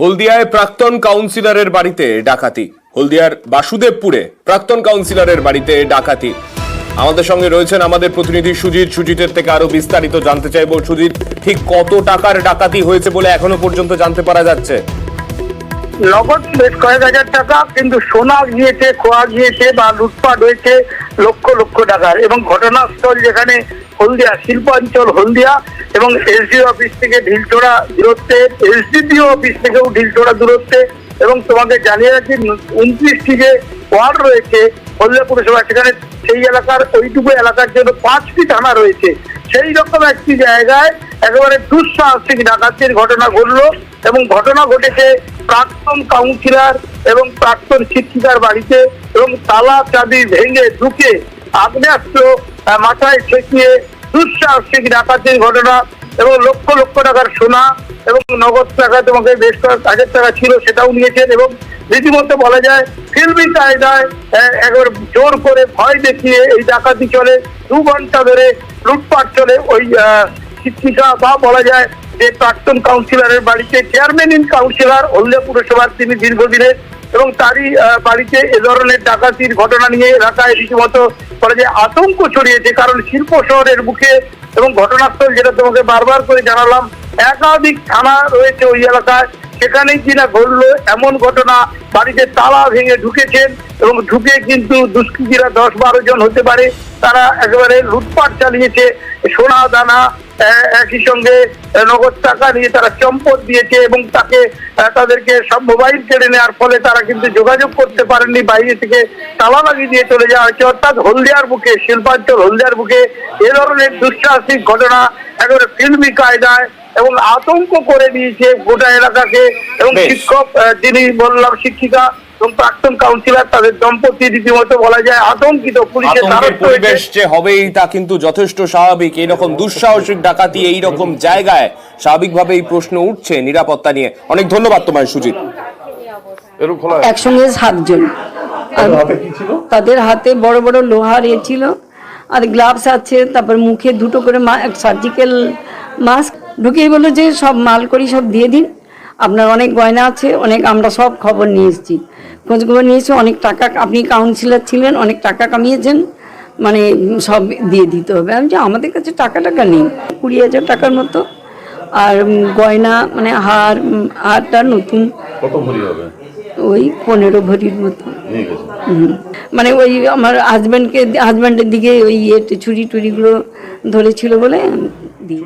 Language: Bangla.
হলদিয়ায় প্রাক্তন কাউন্সিলরের বাড়িতে ডাকাতি। হলদিয়ার বাসুদেবপুরে প্রাক্তন কাউন্সিলরের বাড়িতে ডাকাতি। আমাদের সঙ্গে রয়েছেন আমাদের প্রতিনিধি সুজিত। সুজিতের থেকে আরো বিস্তারিত জানতে চাইবো। সুজিত, ঠিক কত টাকার ডাকাতি হয়েছে বলে এখনো পর্যন্ত জানতে পারা যাচ্ছে? নগদ বেশ কয়েক হাজার টাকা, কিন্তু সোনা গিয়েছে, খোয়া গিয়েছে বা লুটপাট হয়েছে লক্ষ লক্ষ টাকার। এবং ঘটনাস্থল যেখানে হলদিয়া শিল্পাঞ্চল হলদিয়া এবং এসডিও অফিস থেকে ঢিলছোড়া দূরত্বে, এসডিপিও অফিস থেকেও ঢিলছোড়া দূরত্বে। এবং তোমাকে জানিয়ে রাখি 29টি যে ওয়ার্ড রয়েছে হলদিয়া পুরসভা, সেখানে সেই এলাকার ওইটুকু এলাকার জন্য 5টি থানা রয়েছে। সেই রকম একটি জায়গায় একেবারে দুঃসাহসিক ডাকাতির ঘটনা ঘটলো। এবং ঘটনা ঘটেছে প্রাক্তন কাউন্সিলর এবং প্রাক্তন শিক্ষিকার বাড়িতে। এবং তালা চাবি ভেঙে ঢুকে আগ্নেয়াস্ত্র মাথায় ঠেকিয়ে দুঃসাহসিক ডাকাতির ঘটনা। এবং লক্ষ লক্ষ টাকার সোনা এবং নগদ টাকা, তোমাকে বেশ কয়েক হাজার টাকা ছিল, সেটাও নিয়েছেন। এবং রীতিমতো বলা যায় ফিল্মি কায়দায় একবার জোর করে ভয় দেখিয়ে এই ডাকাতি চলে। 2 ঘন্টা ধরে লুটপাট চলে ওই শিক্ষিকা বা বলা যায় যে প্রাক্তন কাউন্সিলরের বাড়িতে। চেয়ারম্যান ইন কাউন্সিলর হলদিয়া পুরসভার তিনি দীর্ঘদিনের, এবং তারই বাড়িতে এ ধরনের ডাকাতির ঘটনা নিয়ে এলাকায় রীতিমতো বলা যায় আতঙ্ক ছড়িয়েছে। কারণ শিল্প শহরের বুকে এবং ঘটনাস্থল, যেটা তোমাকে বারবার করে জানালাম, একাধিক থানা রয়েছে ওই এলাকায়। সেখানেই কিনা ঘটলো এমন ঘটনা, বাড়িতে তালা ভেঙে ঢুকেছেন এবং ঢুকে কিন্তু দুষ্কৃতীরা 10-12 জন হতে পারে, তারা একেবারে লুটপাট চালিয়েছে। সোনা দানা একই সঙ্গে নগদ টাকা নিয়ে তারা চম্পট দিয়েছে এবং তাদেরকে সব মোবাইল কেড়ে নেওয়ার ফলে তারা কিন্তু যোগাযোগ করতে পারেননি, বাইরে থেকে তালা লাগিয়ে দিয়ে চলে যাওয়া হয়েছে। অর্থাৎ হলদিয়ার বুকে, শিল্পাঞ্চল হলদিয়ার বুকে এ ধরনের দুঃসাহসিক ঘটনা একেবারে ফিল্মি কায়দায় এবং আতঙ্ক করে দিয়েছে গোটা এলাকাকে। এবং শিক্ষক, যিনি বললাম শিক্ষিকা এবং প্রাক্তন কাউন্সিলর, তাদের দম্পতি রীতিমতো বলা যায় আতঙ্কিত। পুলিশের পরিবেশ যে হবেই তা কিন্তু যথেষ্ট স্বাভাবিক। এইরকম দুঃসাহসিক ডাকাতি এইরকম জায়গায় স্বাভাবিকভাবেই প্রশ্ন উঠছে নিরাপত্তা নিয়ে। অনেক ধন্যবাদ তোমায় সুজিত। একসঙ্গে 7 জন, তাদের হাতে বড় বড় লোহার ছিল আর গ্লাভস আছে, তারপর মুখে 2টো করে সার্জিক্যাল মাস্ক। ঢুকেই বললো যে সব মাল করি সব দিয়ে দিন, আপনার অনেক গয়না আছে, অনেক, আমরা সব খবর নিয়ে এসেছি, খোঁজখবর নিয়েছি, অনেক টাকা, আপনি কাউন্সিলর ছিলেন, অনেক টাকা কামিয়েছেন, মানে সব দিয়ে দিতে হবে। আমি যে আমাদের কাছে টাকা নেই, 20,000 টাকার মতো। আর গয়না মানে হারটা নতুন, ওই 15 ভরির মতো। মানে ওই আমার হাজব্যান্ডের দিকে ওই ছুরি টুরিগুলো ধরেছিল বলে দিই।